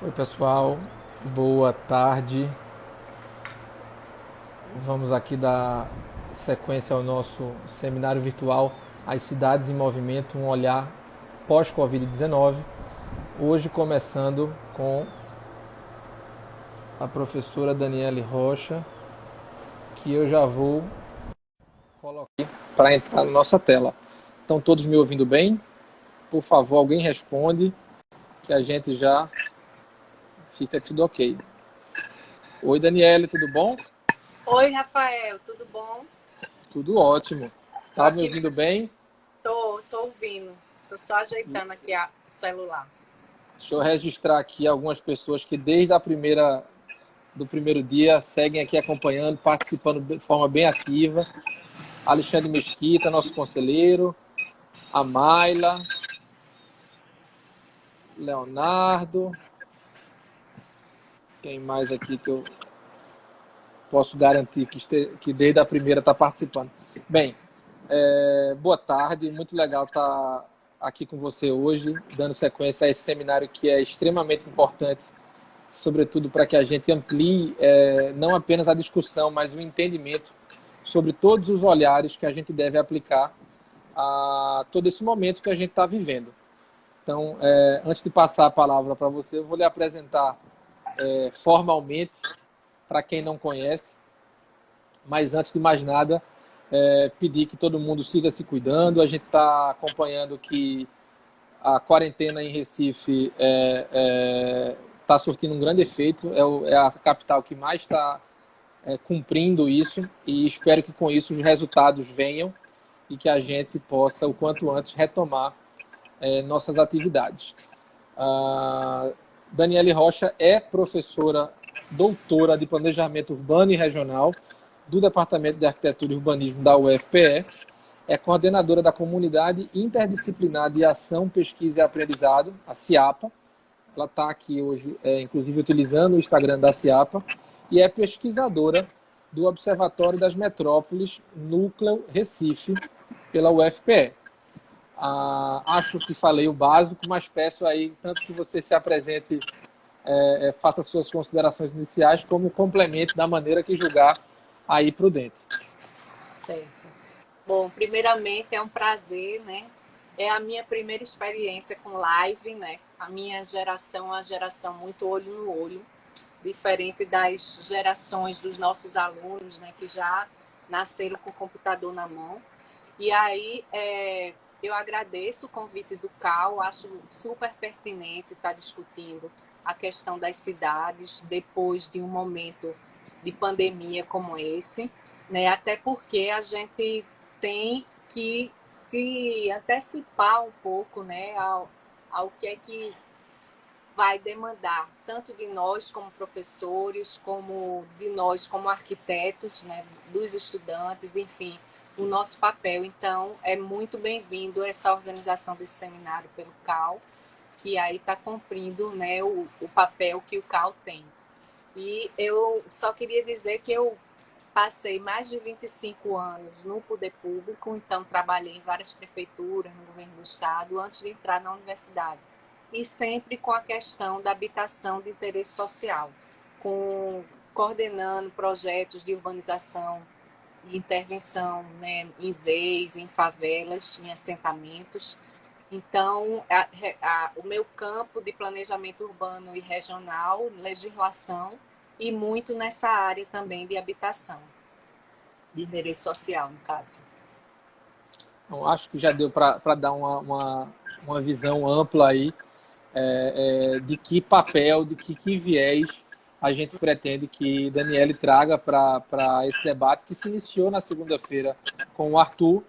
Oi, pessoal, boa tarde. Vamos aqui dar sequência ao nosso seminário virtual As Cidades em Movimento, um olhar pós-Covid-19. Hoje começando com a professora Daniele Rocha, que eu já vou colocar para entrar na nossa tela. Estão todos me ouvindo bem? Por favor, alguém responde, que a gente já fica tudo ok. Oi, Daniele, tudo bom? Oi, Rafael, tudo bom? Tudo ótimo. Tô Tá me aqui, ouvindo bem? tô ouvindo. Tô só ajeitando aqui o celular. Deixa eu registrar aqui algumas pessoas que desde do primeiro dia seguem aqui acompanhando, participando de forma bem ativa. Alexandre Mesquita, nosso conselheiro, a Maila, Leonardo, quem mais aqui que eu posso garantir que desde a primeira está participando. Bem, boa tarde, muito legal estar aqui com você hoje, dando sequência a esse seminário que é extremamente importante, sobretudo para que a gente amplie não apenas a discussão, mas o entendimento sobre todos os olhares que a gente deve aplicar a todo esse momento que a gente está vivendo. Então, antes de passar a palavra para você, eu vou lhe apresentar formalmente para quem não conhece, mas antes de mais nada, pedir que todo mundo siga se cuidando. A gente está acompanhando que a quarentena em Recife está surtindo um grande efeito, é a capital que mais está cumprindo isso, e espero que com isso os resultados venham e que a gente possa, o quanto antes, retomar nossas atividades. A Daniele Rocha é professora doutora de Planejamento Urbano e Regional do Departamento de Arquitetura e Urbanismo da UFPE, é coordenadora da Comunidade Interdisciplinar de Ação, Pesquisa e Aprendizado, a CIAPA. Ela está aqui hoje, inclusive, utilizando o Instagram da CIAPA, e é pesquisadora do Observatório das Metrópoles Núcleo Recife, pela UFPE. Acho que falei o básico, mas peço aí tanto que você se apresente, faça suas considerações iniciais, como complemente da maneira que julgar aí prudente. Certo. Bom, primeiramente é um prazer, né? É a minha primeira experiência com live, né? A minha geração é uma geração muito olho no olho, diferente das gerações dos nossos alunos, né? Que já nasceram com o computador na mão. E aí, eu agradeço o convite do Cal, acho super pertinente estar discutindo a questão das cidades depois de um momento de pandemia como esse, né? Até porque a gente tem que se antecipar um pouco, né, ao que é que vai demandar, tanto de nós como professores, como de nós como arquitetos, né, dos estudantes, enfim, o nosso papel. Então, é muito bem-vindo essa organização desse seminário pelo CAL, que aí está cumprindo, né, o papel que o CAL tem. E eu só queria dizer que eu passei mais de 25 anos no poder público, então trabalhei em várias prefeituras, no governo do estado, antes de entrar na universidade. E sempre com a questão da habitação de interesse social, coordenando projetos de urbanização e intervenção, né, em ZEIs, em favelas, em assentamentos. Então, o meu campo de planejamento urbano e regional, legislação, e muito nessa área também de habitação, de interesse social, no caso. Então, acho que já deu para dar uma visão ampla aí de que papel, que viés a gente pretende que Daniele traga para esse debate que se iniciou na segunda-feira com o Arthur,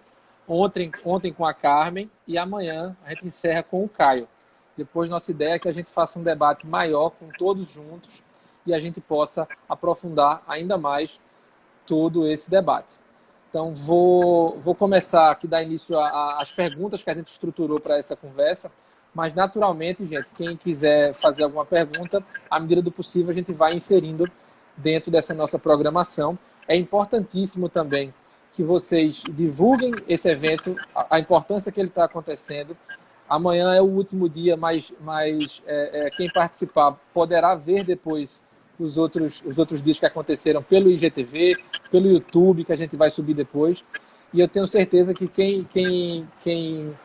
ontem com a Carmen, e amanhã a gente encerra com o Caio. Depois, nossa ideia é que a gente faça um debate maior com todos juntos e a gente possa aprofundar ainda mais todo esse debate. Então, vou começar aqui, dar início às perguntas que a gente estruturou para essa conversa, mas, naturalmente, gente, quem quiser fazer alguma pergunta, à medida do possível, a gente vai inserindo dentro dessa nossa programação. É importantíssimo também que vocês divulguem esse evento, a importância que ele está acontecendo, Amanhã é o último dia, mas quem participar poderá ver depois os outros dias que aconteceram pelo IGTV, pelo YouTube, que a gente vai subir depois. E eu tenho certeza que quem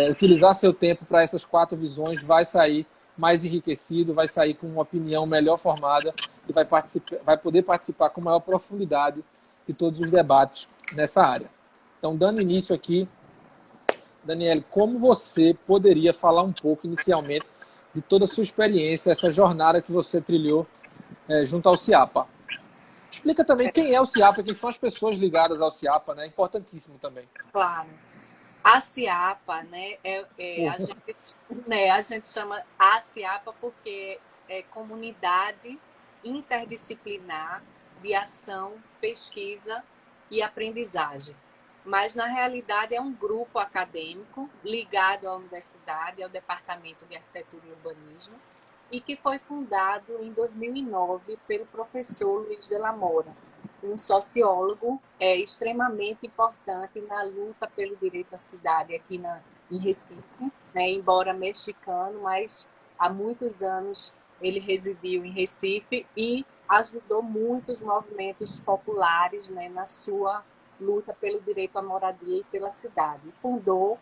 utilizar seu tempo para essas 4 visões vai sair mais enriquecido, vai sair com uma opinião melhor formada e vai poder participar com maior profundidade de todos os debates nessa área. Então, dando início aqui, Daniele, como você poderia falar um pouco inicialmente de toda a sua experiência, essa jornada que você trilhou junto ao CIAPA? Explica também quem é o CIAPA, quem são as pessoas ligadas ao CIAPA, né? Importantíssimo também. Claro. A CIAPA, né, a gente chama a CIAPA porque é Comunidade Interdisciplinar de Ação, Pesquisa e Aprendizagem. Mas, na realidade, é um grupo acadêmico ligado à universidade, ao Departamento de Arquitetura e Urbanismo, e que foi fundado em 2009 pelo professor Luiz de la Mora, um sociólogo extremamente importante na luta pelo direito à cidade aqui em Recife, né? Embora mexicano, mas há muitos anos ele residiu em Recife e ajudou muitos movimentos populares, né, na sua luta pelo direito à moradia e pela cidade. Fundou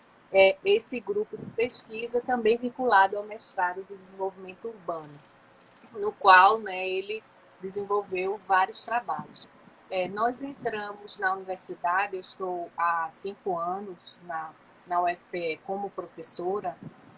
esse grupo de pesquisa também vinculado ao mestrado de desenvolvimento urbano, no qual, né, ele desenvolveu vários trabalhos. Nós entramos na universidade, eu estou há 5 anos na UFPE como professora,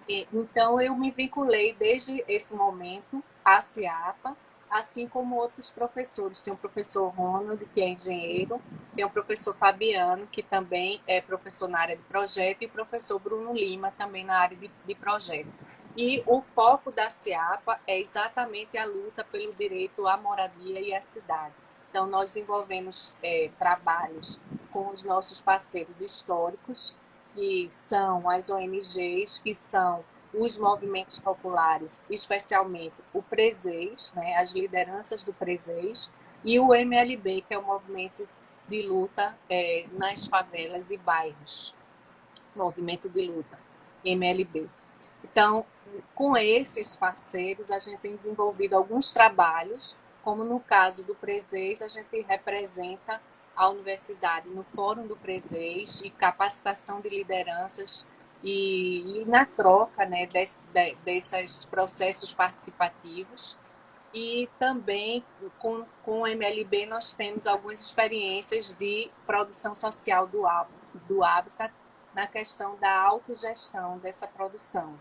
então eu me vinculei desde esse momento à CIAPA, assim como outros professores. Tem o professor Ronald, que é engenheiro, tem o professor Fabiano, que também é professor na área de projeto, e o professor Bruno Lima, também na área de projeto. E o foco da CIAPA é exatamente a luta pelo direito à moradia e à cidade. Então, nós desenvolvemos trabalhos com os nossos parceiros históricos, que são as ONGs, que são os movimentos populares, especialmente o Presês, né, as lideranças do Presês, e o MLB, que é o movimento de luta nas favelas e bairros. Movimento de luta, MLB. Então, com esses parceiros, a gente tem desenvolvido alguns trabalhos, como no caso do Presês, a gente representa a universidade no Fórum do Presês e capacitação de lideranças e na troca, né, desses processos participativos. E também com o MLB nós temos algumas experiências de produção social do Habitat na questão da autogestão dessa produção.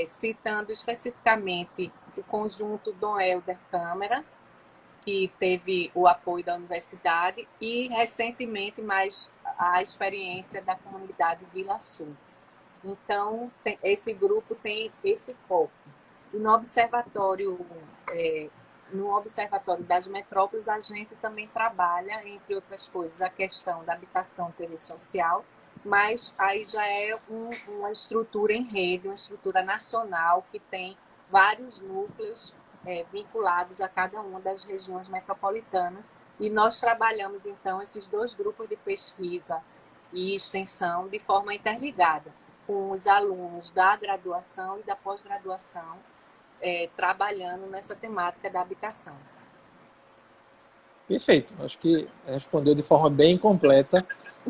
Citando especificamente o conjunto Dom Helder Câmara, que teve o apoio da universidade, e recentemente mais a experiência da comunidade Vila Sul. Então, esse grupo tem esse foco. E no Observatório das Metrópoles, a gente também trabalha, entre outras coisas, a questão da habitação social, mas aí já é uma estrutura em rede, uma estrutura nacional que tem vários núcleos vinculados a cada uma das regiões metropolitanas. E nós trabalhamos, então, esses 2 grupos de pesquisa e extensão de forma interligada, com os alunos da graduação e da pós-graduação, trabalhando nessa temática da habitação. Perfeito, acho que respondeu de forma bem completa.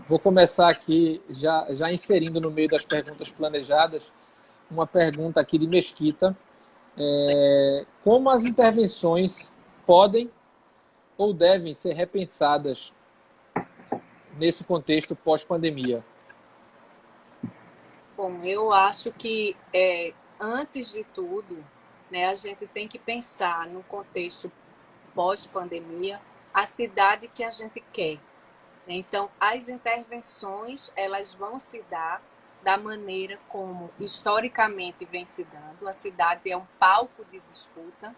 Vou começar aqui, já inserindo no meio das perguntas planejadas, uma pergunta aqui de Mesquita. Como as intervenções podem ou devem ser repensadas nesse contexto pós-pandemia? Bom, eu acho que, antes de tudo, né, a gente tem que pensar no contexto pós-pandemia, a cidade que a gente quer. Então, as intervenções, elas vão se dar da maneira como historicamente vem se dando. A cidade é um palco de disputa,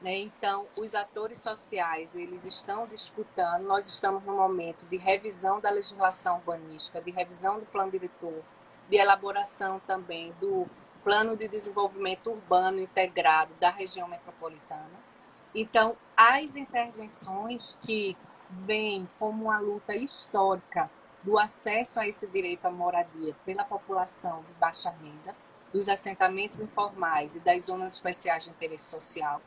né? Então, os atores sociais, eles estão disputando. Nós estamos num momento de revisão da legislação urbanística, de revisão do plano diretor, de elaboração também do plano de desenvolvimento urbano integrado da região metropolitana. Então, as intervenções que vêm como uma luta histórica do acesso a esse direito à moradia pela população de baixa renda, dos assentamentos informais e das zonas especiais de interesse social,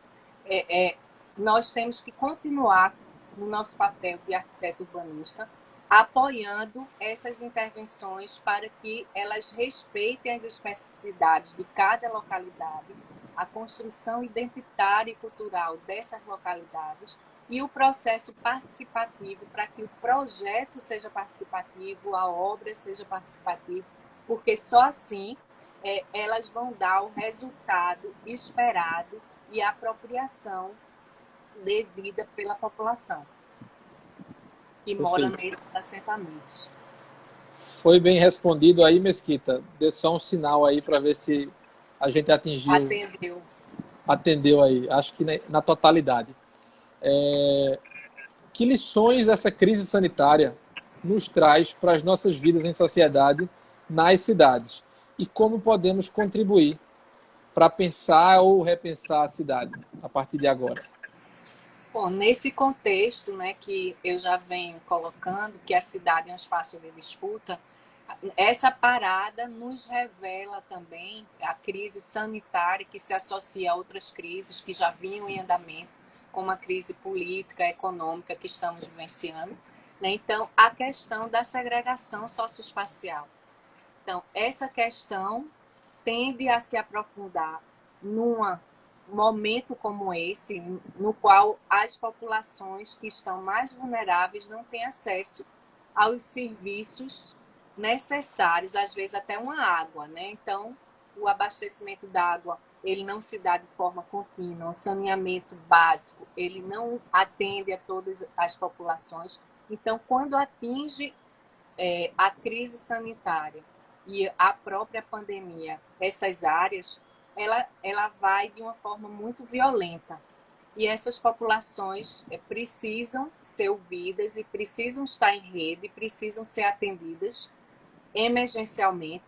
nós temos que continuar no nosso papel de arquiteto urbanista, apoiando essas intervenções para que elas respeitem as especificidades de cada localidade, a construção identitária e cultural dessas localidades e o processo participativo para que o projeto seja participativo, a obra seja participativa, porque só assim elas vão dar o resultado esperado e a apropriação devida pela população que mora nesses assentamentos. Foi bem respondido aí, Mesquita. Dê só um sinal aí para ver se a gente atingiu. Atendeu aí, acho que na totalidade. Que lições essa crise sanitária nos traz para as nossas vidas em sociedade nas cidades? E como podemos contribuir para pensar ou repensar a cidade a partir de agora? Bom, nesse contexto, né, que eu já venho colocando, que a cidade é um espaço de disputa, essa parada nos revela também a crise sanitária que se associa a outras crises que já vinham em andamento, como a crise política, econômica que estamos vivenciando, né? Então, a questão da segregação socioespacial. Então, essa questão tende a se aprofundar num momento como esse, no qual as populações que estão mais vulneráveis não têm acesso aos serviços necessários, às vezes até uma água, né? Então, o abastecimento d'água, ele não se dá de forma contínua, o saneamento básico, ele não atende a todas as populações. Então, quando atinge a crise sanitária e a própria pandemia, essas áreas, ela vai de uma forma muito violenta. E essas populações precisam ser ouvidas e precisam estar em rede, precisam ser atendidas emergencialmente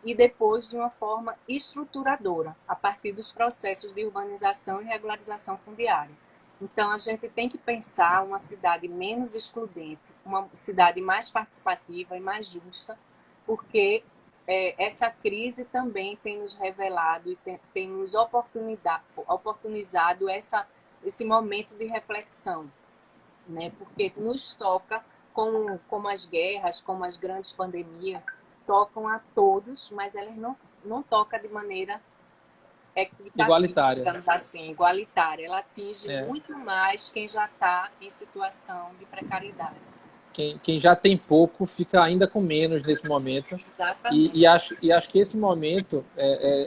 e depois de uma forma estruturadora, a partir dos processos de urbanização e regularização fundiária. Então, a gente tem que pensar uma cidade menos excludente, uma cidade mais participativa e mais justa, porque essa crise também tem nos revelado e tem nos oportunizado esse momento de reflexão, né? Porque nos toca, como as guerras, como as grandes pandemias, tocam a todos, mas elas não tocam de maneira igualitária. Assim, igualitária. Ela atinge muito mais quem já está em situação de precariedade. Quem já tem pouco fica ainda com menos nesse momento. E acho que esse momento,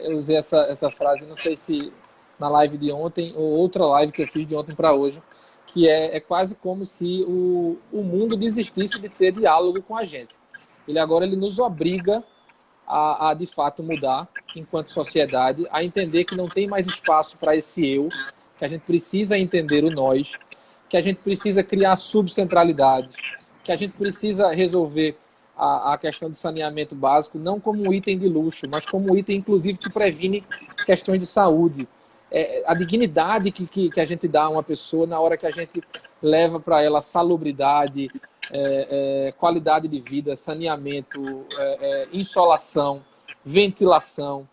eu usei essa frase, não sei se na live de ontem ou outra live que eu fiz de ontem para hoje, que é quase como se o mundo desistisse de ter diálogo com a gente. Agora ele nos obriga a de fato mudar enquanto sociedade, a entender que não tem mais espaço para esse eu, que a gente precisa entender o nós, que a gente precisa criar subcentralidades, que a gente precisa resolver a questão do saneamento básico não como um item de luxo, mas como um item, inclusive, que previne questões de saúde. A dignidade que a gente dá a uma pessoa na hora que a gente leva para ela salubridade, qualidade de vida, saneamento, insolação, ventilação.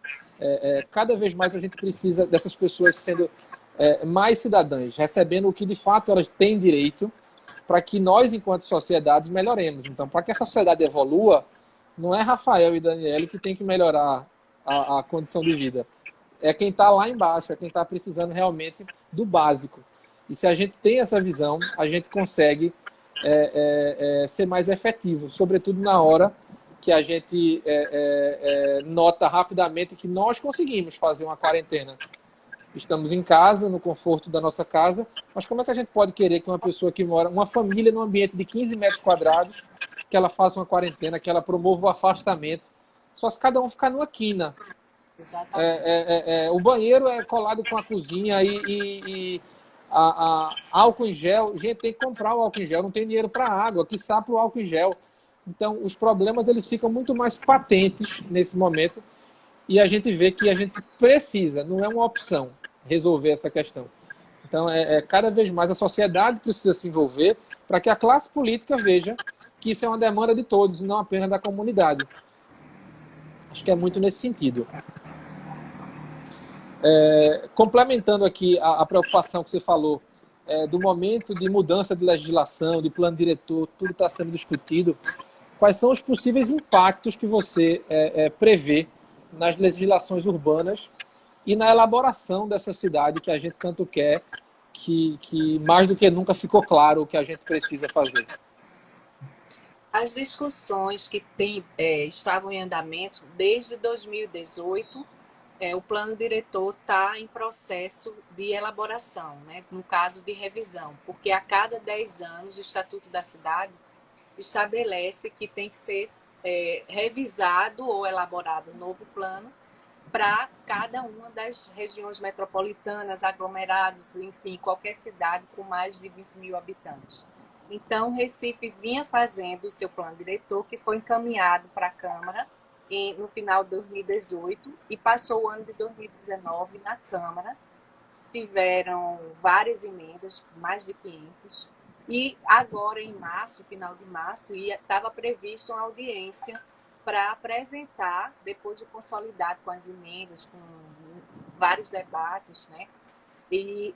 Cada vez mais a gente precisa dessas pessoas sendo mais cidadãs, recebendo o que de fato elas têm direito, para que nós, enquanto sociedades, melhoremos. Então, para que a sociedade evolua, não é Rafael e Daniele que tem que melhorar a condição de vida. É quem está lá embaixo, é quem está precisando realmente do básico. E se a gente tem essa visão, a gente consegue ser mais efetivo, sobretudo na hora que a gente nota rapidamente que nós conseguimos fazer uma quarentena. Estamos em casa, no conforto da nossa casa, mas como é que a gente pode querer que uma pessoa que mora, uma família num ambiente de 15 metros quadrados, que ela faça uma quarentena, que ela promova o afastamento, só se cada um ficar numa quina. O banheiro é colado com a cozinha e álcool em gel. Gente, tem que comprar o álcool em gel, não tem dinheiro para água, quiçá para o álcool em gel. Então, os problemas eles ficam muito mais patentes nesse momento e a gente vê que a gente precisa, não é uma opção, resolver essa questão. Então, cada vez mais a sociedade precisa se envolver para que a classe política veja que isso é uma demanda de todos, não apenas da comunidade. Acho que é muito nesse sentido. Complementando aqui a preocupação que você falou, do momento de mudança de legislação, de plano diretor, tudo está sendo discutido. Quais são os possíveis impactos que você prevê nas legislações urbanas e na elaboração dessa cidade que a gente tanto quer, que mais do que nunca ficou claro o que a gente precisa fazer? As discussões que estavam em andamento desde 2018, o plano diretor está em processo de elaboração, né? No caso de revisão, porque a cada 10 anos o Estatuto da Cidade estabelece que tem que ser revisado ou elaborado um novo plano para cada uma das regiões metropolitanas, aglomerados, enfim, qualquer cidade com mais de 20 mil habitantes. Então, Recife vinha fazendo o seu plano diretor, que foi encaminhado para a Câmara no final de 2018 e passou o ano de 2019 na Câmara. Tiveram várias emendas, mais de 500, e agora em março, final de março, estava prevista uma audiência para apresentar, depois de consolidado com as emendas, com vários debates, né? E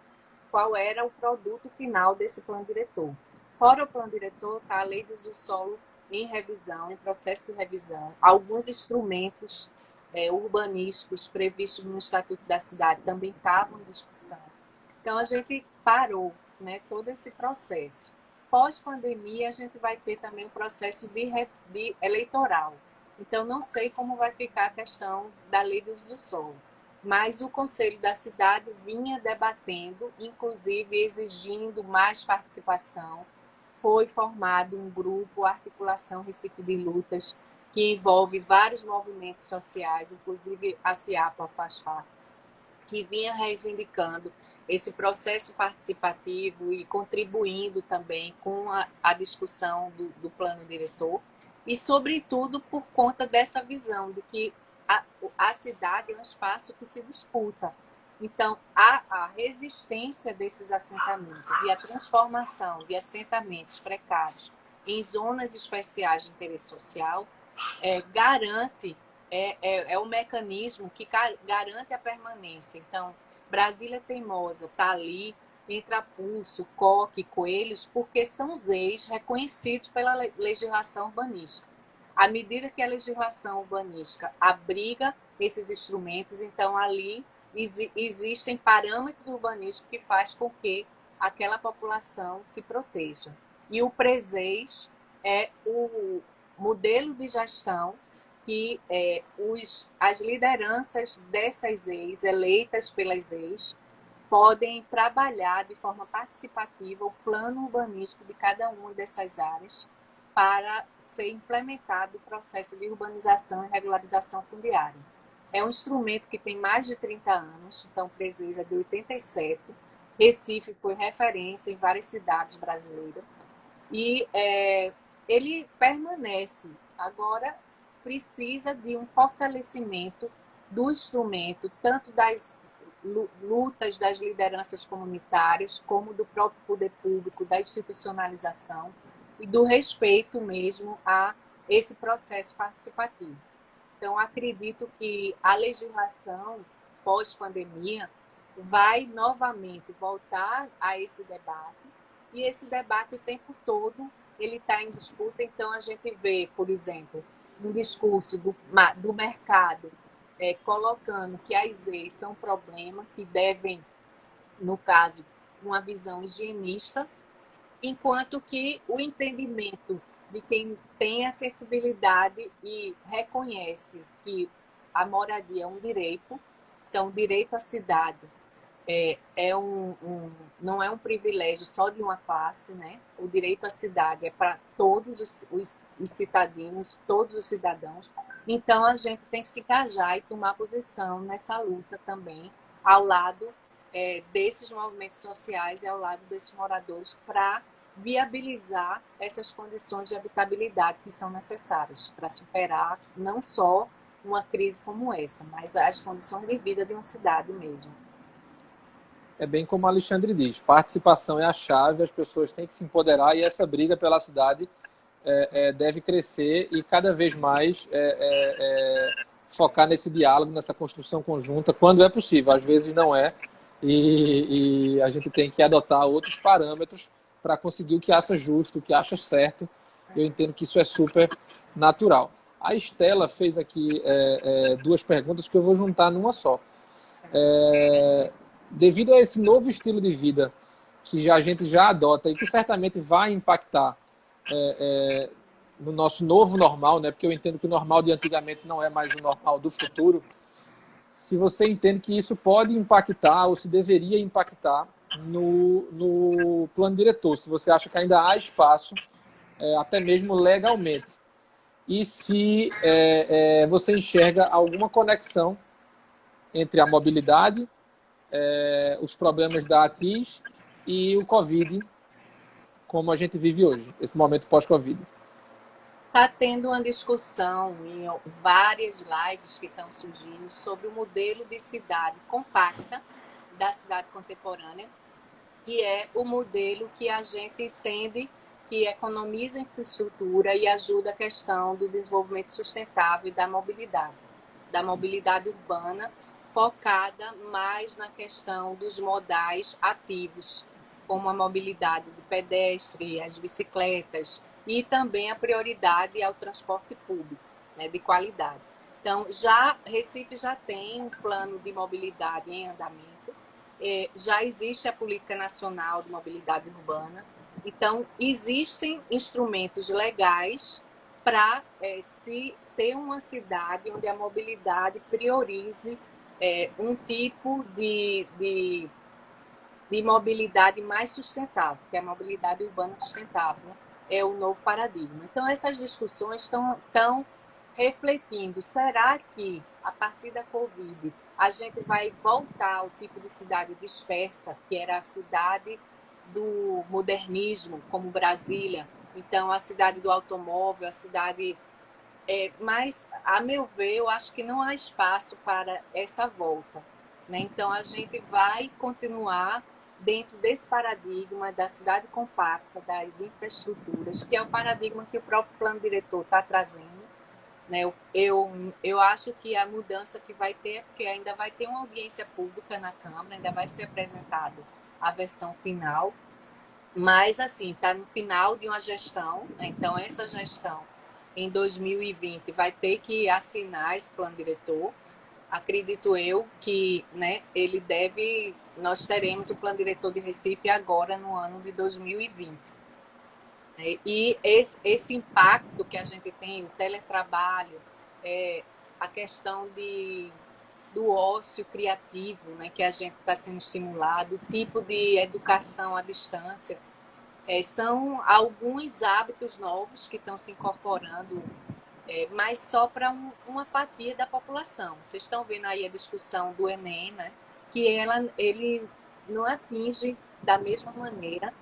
qual era o produto final desse plano diretor. Fora o plano diretor, está a Lei do Uso do Solo em revisão, em processo de revisão. Alguns instrumentos urbanísticos previstos no Estatuto da Cidade também estavam em discussão. Então, a gente parou, né, todo esse processo. Pós-pandemia, a gente vai ter também um processo de eleitoral. Então, não sei como vai ficar a questão da Lei do Uso do Solo. Mas o Conselho da Cidade vinha debatendo, inclusive exigindo mais participação. Foi formado um grupo, Articulação Recife de Lutas, que envolve vários movimentos sociais, inclusive a CIAPA faz parte, que vinha reivindicando esse processo participativo e contribuindo também com a discussão do plano diretor, e, sobretudo, por conta dessa visão de que a cidade é um espaço que se disputa. Então, a resistência desses assentamentos e a transformação de assentamentos precários em zonas especiais de interesse social garante, o mecanismo que garante a permanência. Então, Brasília Teimosa está ali, Entrapulso, Coque, Coelhos, porque são os eixos reconhecidos pela legislação urbanística. À medida que a legislação urbanística abriga esses instrumentos, então ali existem parâmetros urbanísticos que fazem com que aquela população se proteja. E o PRESEIS é o modelo de gestão que as lideranças dessas ex, eleitas pelas ex, podem trabalhar de forma participativa o plano urbanístico de cada uma dessas áreas para ser implementado o processo de urbanização e regularização fundiária. É um instrumento que tem mais de 30 anos, então precisa de 87. Recife foi referência em várias cidades brasileiras e ele permanece. Agora precisa de um fortalecimento do instrumento, tanto das lutas das lideranças comunitárias, como do próprio poder público, da institucionalização e do respeito mesmo a esse processo participativo. Então, acredito que a legislação pós-pandemia vai novamente voltar a esse debate, e esse debate o tempo todo ele está em disputa. Então, a gente vê, por exemplo, um discurso do mercado colocando que as EIs são um problema, que devem, no caso, uma visão higienista, enquanto que o entendimento de quem tem a sensibilidade e reconhece que a moradia é um direito, então o direito à cidade não é um privilégio só de uma classe, né? O direito à cidade é para todos os cidadãos, todos os cidadãos. Então, a gente tem que se engajar e tomar posição nessa luta também, ao lado desses movimentos sociais e ao lado desses moradores, para viabilizar essas condições de habitabilidade que são necessárias para superar não só uma crise como essa, mas as condições de vida de uma cidade mesmo. É bem como o Alexandre diz, participação é a chave, as pessoas têm que se empoderar, e essa briga pela cidade deve crescer e cada vez mais focar nesse diálogo, nessa construção conjunta, quando é possível. Às vezes não é, e a gente tem que adotar outros parâmetros para conseguir o que acha justo, o que acha certo. Eu entendo que isso é super natural. A Estela fez aqui duas perguntas que eu vou juntar numa só. Devido a esse novo estilo de vida que a gente já adota e que certamente vai impactar no nosso novo normal, né? Porque eu entendo que o normal de antigamente não é mais o normal do futuro. Se você entende que isso pode impactar ou se deveria impactar no plano diretor, se você acha que ainda há espaço, até mesmo legalmente, e se você enxerga alguma conexão entre a mobilidade, os problemas da ATIS e o Covid, como a gente vive hoje, esse momento pós-Covid. Está tendo uma discussão em várias lives que estão surgindo sobre o modelo de cidade compacta da cidade contemporânea, que é o modelo que a gente entende que economiza infraestrutura e ajuda a questão do desenvolvimento sustentável e da mobilidade urbana, focada mais na questão dos modais ativos, como a mobilidade do pedestre, as bicicletas, e também a prioridade ao transporte público, né, de qualidade. Então, Recife já tem um plano de mobilidade em andamento, já existe a Política Nacional de Mobilidade Urbana, então existem instrumentos legais para se ter uma cidade onde a mobilidade priorize um tipo de mobilidade mais sustentável, que é a mobilidade urbana sustentável, é o novo paradigma. Então, essas discussões estão refletindo, será que, a partir da Covid, a gente vai voltar ao tipo de cidade dispersa, que era a cidade do modernismo, como Brasília, então a cidade do automóvel, a cidade... mas, a meu ver, eu acho que não há espaço para essa volta, né? Então, a gente vai continuar dentro desse paradigma da cidade compacta, das infraestruturas, que é o paradigma que o próprio plano diretor está trazendo, né? Eu acho que a mudança que vai ter é porque ainda vai ter uma audiência pública na Câmara, ainda vai ser apresentado a versão final, mas assim, está no final de uma gestão, né? Então essa gestão em 2020 vai ter que assinar esse plano diretor. Acredito eu que, né, nós teremos o plano diretor de Recife agora no ano de 2020. E esse impacto que a gente tem, o teletrabalho, a questão do ócio criativo, né, que a gente está sendo estimulado, o tipo de educação à distância, são alguns hábitos novos que estão se incorporando, mas só para uma fatia da população. Vocês estão vendo aí a discussão do Enem, né, que ele não atinge da mesma maneira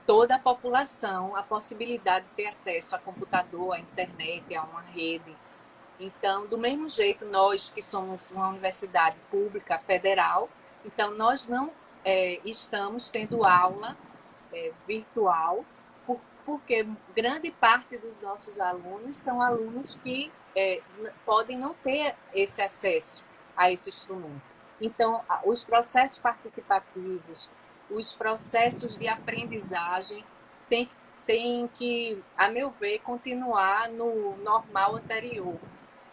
toda a população a possibilidade de ter acesso a computador, à internet, a uma rede. Então, do mesmo jeito, nós que somos uma universidade pública federal, então nós não estamos tendo aula virtual, porque grande parte dos nossos alunos são alunos que podem não ter esse acesso a esse instrumento. Então, os processos participativos, os processos de aprendizagem têm que, a meu ver, continuar no normal anterior,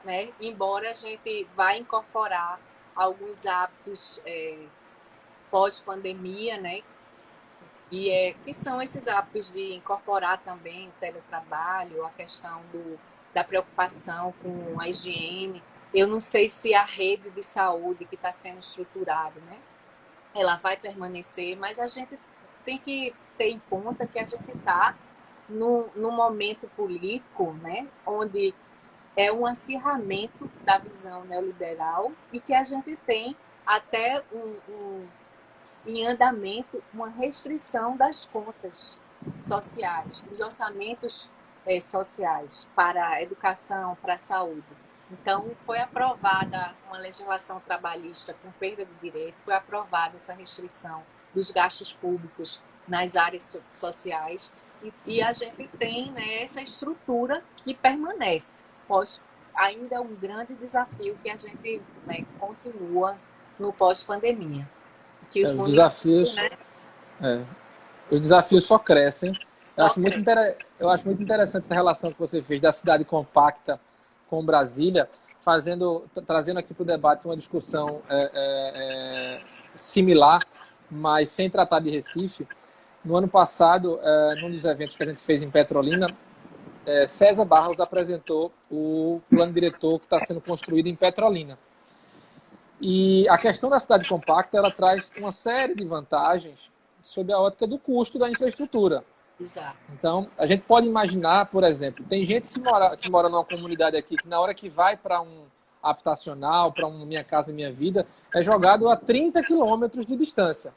né? Embora a gente vá incorporar alguns hábitos pós-pandemia, né? E que são esses hábitos de incorporar também o teletrabalho, a questão da preocupação com a higiene. Eu não sei se a rede de saúde que está sendo estruturada, né, ela vai permanecer, mas a gente tem que ter em conta que a gente está no momento político, né, onde é um acirramento da visão neoliberal e que a gente tem até em andamento uma restrição das contas sociais, dos orçamentos sociais para a educação, para a saúde. Então, foi aprovada uma legislação trabalhista com perda de direito, foi aprovada essa restrição dos gastos públicos nas áreas sociais, E a gente tem, né, essa estrutura que permanece. Ainda é um grande desafio que a gente, né, continua no pós-pandemia. Que os Os municípios, desafios, né, é, os desafios só crescem. só crescem. Eu acho muito interessante essa relação que você fez da cidade compacta com Brasília, trazendo aqui para o debate uma discussão similar, mas sem tratar de Recife. No ano passado, num dos eventos que a gente fez em Petrolina, César Barros apresentou o plano diretor que está sendo construído em Petrolina. E a questão da cidade compacta, ela traz uma série de vantagens sob a ótica do custo da infraestrutura. Exato. Então, a gente pode imaginar, por exemplo, tem gente que mora numa comunidade aqui, que na hora que vai para um habitacional, para um Minha Casa Minha Vida, é jogado a 30 quilômetros de distância.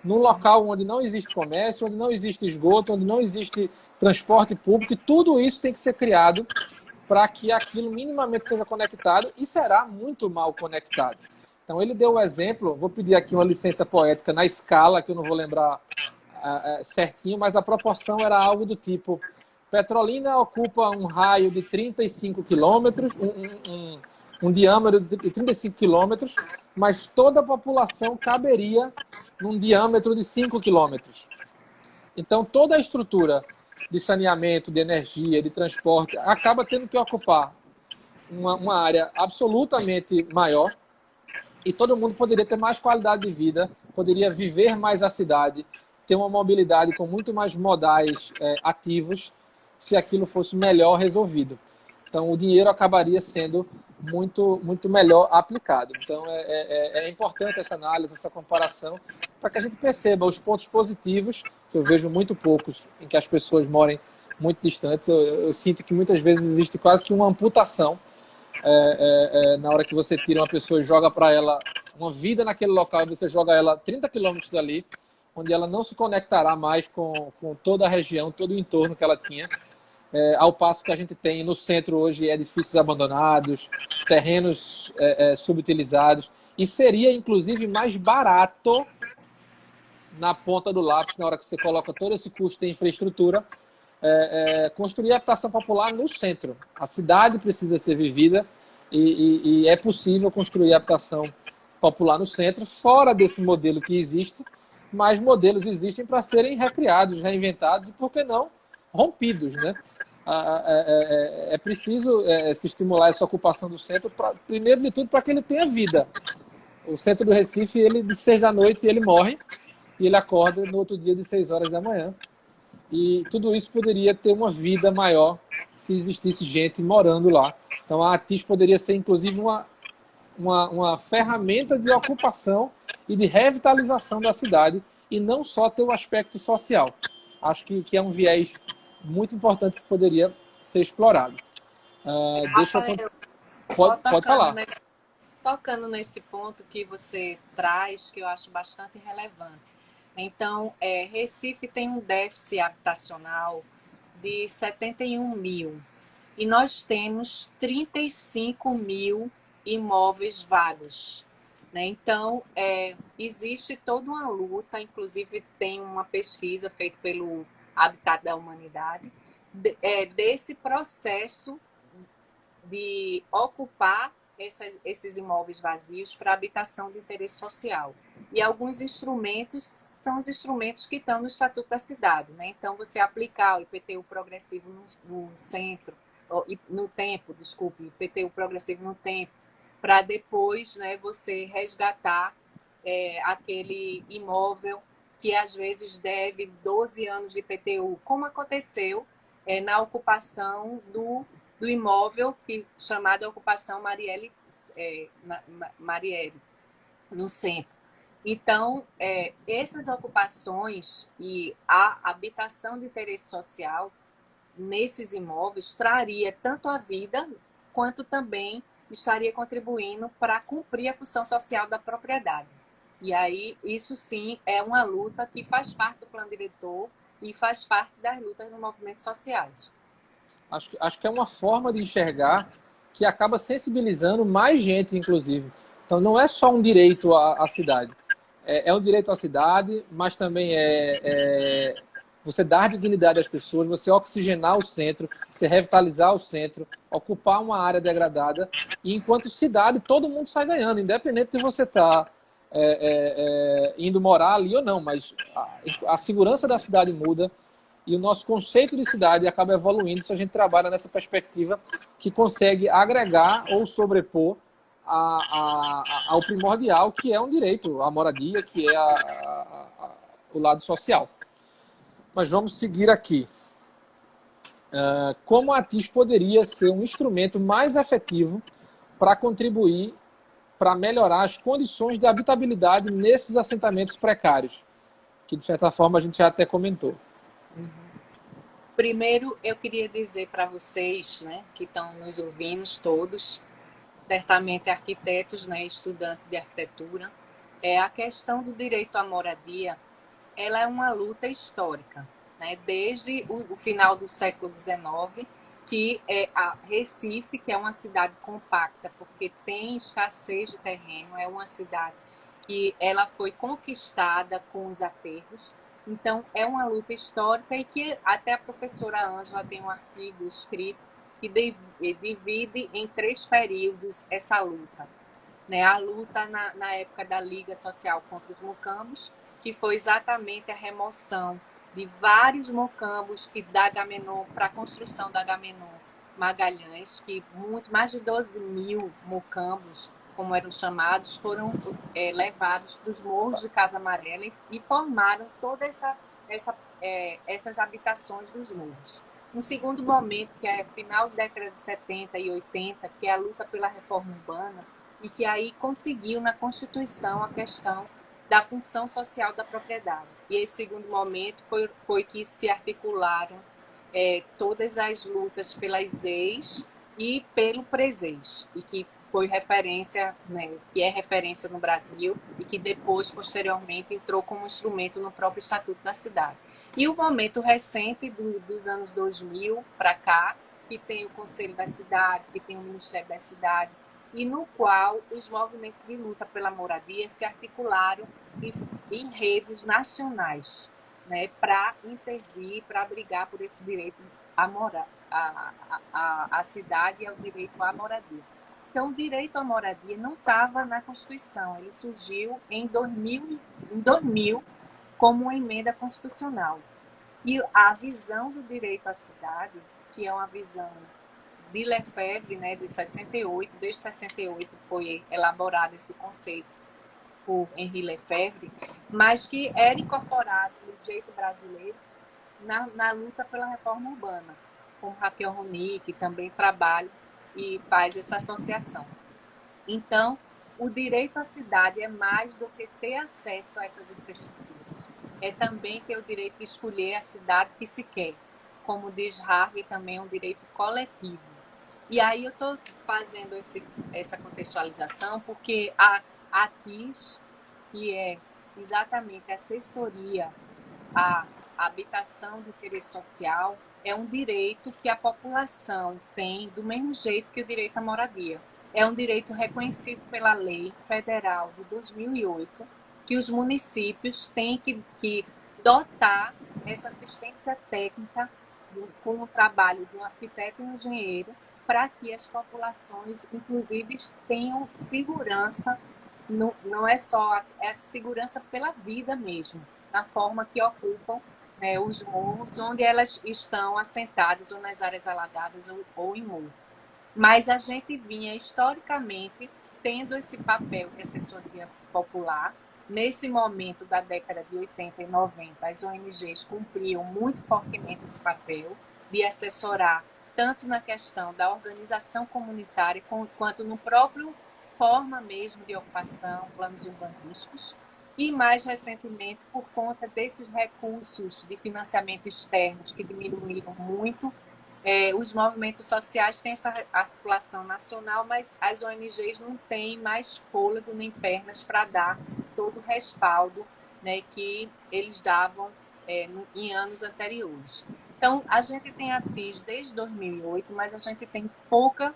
Num local onde não existe comércio, onde não existe esgoto, onde não existe transporte público, e tudo isso tem que ser criado para que aquilo minimamente seja conectado, e será muito mal conectado. Então, ele deu o exemplo, vou pedir aqui uma licença poética na escala, que eu não vou lembrar certinho, mas a proporção era algo do tipo: Petrolina ocupa um raio de 35 quilômetros, um diâmetro de 35 quilômetros, mas toda a população caberia num diâmetro de 5 quilômetros. Então, toda a estrutura de saneamento, de energia, de transporte, acaba tendo que ocupar uma área absolutamente maior, e todo mundo poderia ter mais qualidade de vida, poderia viver mais a cidade, ter uma mobilidade com muito mais modais ativos, se aquilo fosse melhor resolvido. Então, o dinheiro acabaria sendo muito melhor aplicado. Então, é importante essa análise, essa comparação, para que a gente perceba os pontos positivos, que eu vejo muito poucos, em que as pessoas morem muito distantes. Eu sinto que muitas vezes existe quase que uma amputação na hora que você tira uma pessoa e joga para ela uma vida naquele local, você joga ela 30 quilômetros dali, onde ela não se conectará mais com toda a região, todo o entorno que ela tinha. Ao passo que a gente tem no centro hoje edifícios abandonados, terrenos subutilizados, e seria inclusive mais barato na ponta do lápis, na hora que você coloca todo esse custo em infraestrutura, construir a habitação popular no centro. A cidade precisa ser vivida e é possível construir a habitação popular no centro, fora desse modelo que existe, mas modelos existem para serem recriados, reinventados e, por que não, rompidos, né? É preciso se estimular essa ocupação do centro, primeiro de tudo, para que ele tenha vida. O centro do Recife, ele de 6 da noite, ele morre, e ele acorda no outro dia de 6 horas da manhã. E tudo isso poderia ter uma vida maior se existisse gente morando lá. Então a ATIS poderia ser, inclusive, uma ferramenta de ocupação e de revitalização da cidade, e não só ter o aspecto social. Acho que é um viés muito importante que poderia ser explorado. Deixa eu... Pode falar. Tocando nesse ponto que você traz, que eu acho bastante relevante. Então, Recife tem um déficit habitacional de 71 mil e nós temos 35 mil imóveis vagos, né? Então, existe toda uma luta, inclusive tem uma pesquisa feita pelo Habitat da Humanidade, desse processo de ocupar esses imóveis vazios para habitação de interesse social. E alguns instrumentos são os instrumentos que estão no Estatuto da Cidade, né? Então, você aplicar o IPTU progressivo no centro, no tempo, desculpe, IPTU progressivo no tempo, para depois, né, você resgatar aquele imóvel que às vezes deve 12 anos de IPTU, como aconteceu na ocupação do imóvel chamado Ocupação Marielle, no centro. Então, essas ocupações e a habitação de interesse social nesses imóveis traria tanto a vida, quanto também estaria contribuindo para cumprir a função social da propriedade. E aí, isso sim é uma luta que faz parte do plano diretor e faz parte das lutas dos movimentos sociais. Acho que é uma forma de enxergar que acaba sensibilizando mais gente, inclusive. Então, não é só um direito à cidade. É um direito à cidade, mas também você dar dignidade às pessoas, você oxigenar o centro, você revitalizar o centro, ocupar uma área degradada, e enquanto cidade todo mundo sai ganhando, independente de você estar indo morar ali ou não, mas a segurança da cidade muda e o nosso conceito de cidade acaba evoluindo se a gente trabalha nessa perspectiva que consegue agregar ou sobrepor ao primordial, que é um direito, a moradia, que é o lado social. Mas vamos seguir aqui. Como a ATIS poderia ser um instrumento mais efetivo para contribuir para melhorar as condições de habitabilidade nesses assentamentos precários, que de certa forma a gente já até comentou. Primeiro, eu queria dizer para vocês, né, que estão nos ouvindo todos, certamente arquitetos, né, estudantes de arquitetura, a questão do direito à moradia, ela é uma luta histórica, né, desde o final do século XIX, que é a Recife, que é uma cidade compacta, porque tem escassez de terreno, é uma cidade que ela foi conquistada com os aterros. Então, é uma luta histórica e que até a professora Ângela tem um artigo escrito que divide em 3 períodos essa luta. Né? A luta na época da Liga Social contra os Mocambos, que foi exatamente a remoção de vários mocambos que da Agamenon, para a construção da Agamenon Magalhães, que mais de 12 mil mocambos, como eram chamados, foram levados para os morros de Casa Amarela e formaram toda essas habitações dos morros. Um segundo momento, que é final da década de 70 e 80, que é a luta pela reforma urbana, e que aí conseguiu na Constituição a questão da função social da propriedade. E esse segundo momento foi que se articularam todas as lutas pelas ex e pelo presente, e que foi referência, né, que é referência no Brasil e que depois, posteriormente, entrou como instrumento no próprio Estatuto da Cidade. E o momento recente dos anos 2000 para cá, que tem o Conselho da Cidade, que tem o Ministério das Cidades, e no qual os movimentos de luta pela moradia se articularam em redes nacionais, né, para intervir, para brigar por esse direito à cidade e ao direito à moradia. Então, o direito à moradia não estava na Constituição, ele surgiu em 2000 como uma emenda constitucional. E a visão do direito à cidade, que é uma visão de Lefebvre, né, de 68, desde 68 foi elaborado esse conceito por Henri Lefebvre, mas que era incorporado no jeito brasileiro na luta pela reforma urbana, com Raquel Roni, que também trabalha e faz essa associação. Então, o direito à cidade é mais do que ter acesso a essas infraestruturas. É também ter o direito de escolher a cidade que se quer. Como diz Harvey, também é um direito coletivo. E aí eu estou fazendo essa contextualização porque a ATIS, que é exatamente a assessoria à habitação de interesse social, é um direito que a população tem do mesmo jeito que o direito à moradia. É um direito reconhecido pela Lei Federal de 2008, que os municípios têm que dotar essa assistência técnica com o trabalho de um arquiteto e um engenheiro para que as populações, inclusive, tenham segurança, não é só a segurança pela vida mesmo, na forma que ocupam os morros onde elas estão assentadas ou nas áreas alagadas ou em morro. Mas a gente vinha historicamente tendo esse papel de assessoria popular. Nesse momento da década de 80 e 90, as ONGs cumpriam muito fortemente esse papel de assessorar tanto na questão da organização comunitária quanto no próprio forma mesmo de ocupação, planos urbanísticos. E mais recentemente, por conta desses recursos de financiamento externos que diminuíram muito, os movimentos sociais têm essa articulação nacional, mas as ONGs não têm mais fôlego nem pernas para dar todo o respaldo, né, que eles davam em anos anteriores. Então, a gente tem a TIS desde 2008, mas a gente tem poucos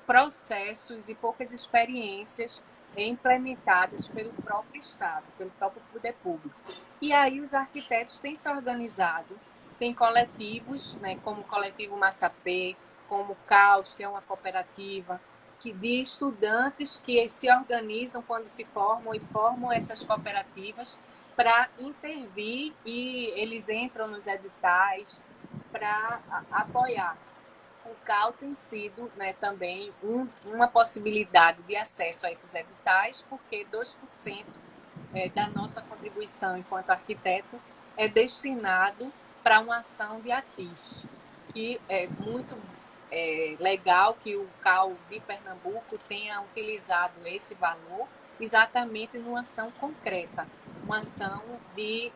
processos e poucas experiências implementadas pelo próprio Estado, pelo próprio poder público. E aí os arquitetos têm se organizado, tem coletivos, né, como o Coletivo Massapê, como o CAUS, que é uma cooperativa de estudantes que se organizam quando se formam e formam essas cooperativas para intervir, e eles entram nos editais para apoiar. O CAL tem sido, né, também uma possibilidade de acesso a esses editais, porque 2% da nossa contribuição enquanto arquiteto é destinado para uma ação de ATIS. E é muito legal que o CAL de Pernambuco tenha utilizado esse valor exatamente numa ação concreta, uma ação de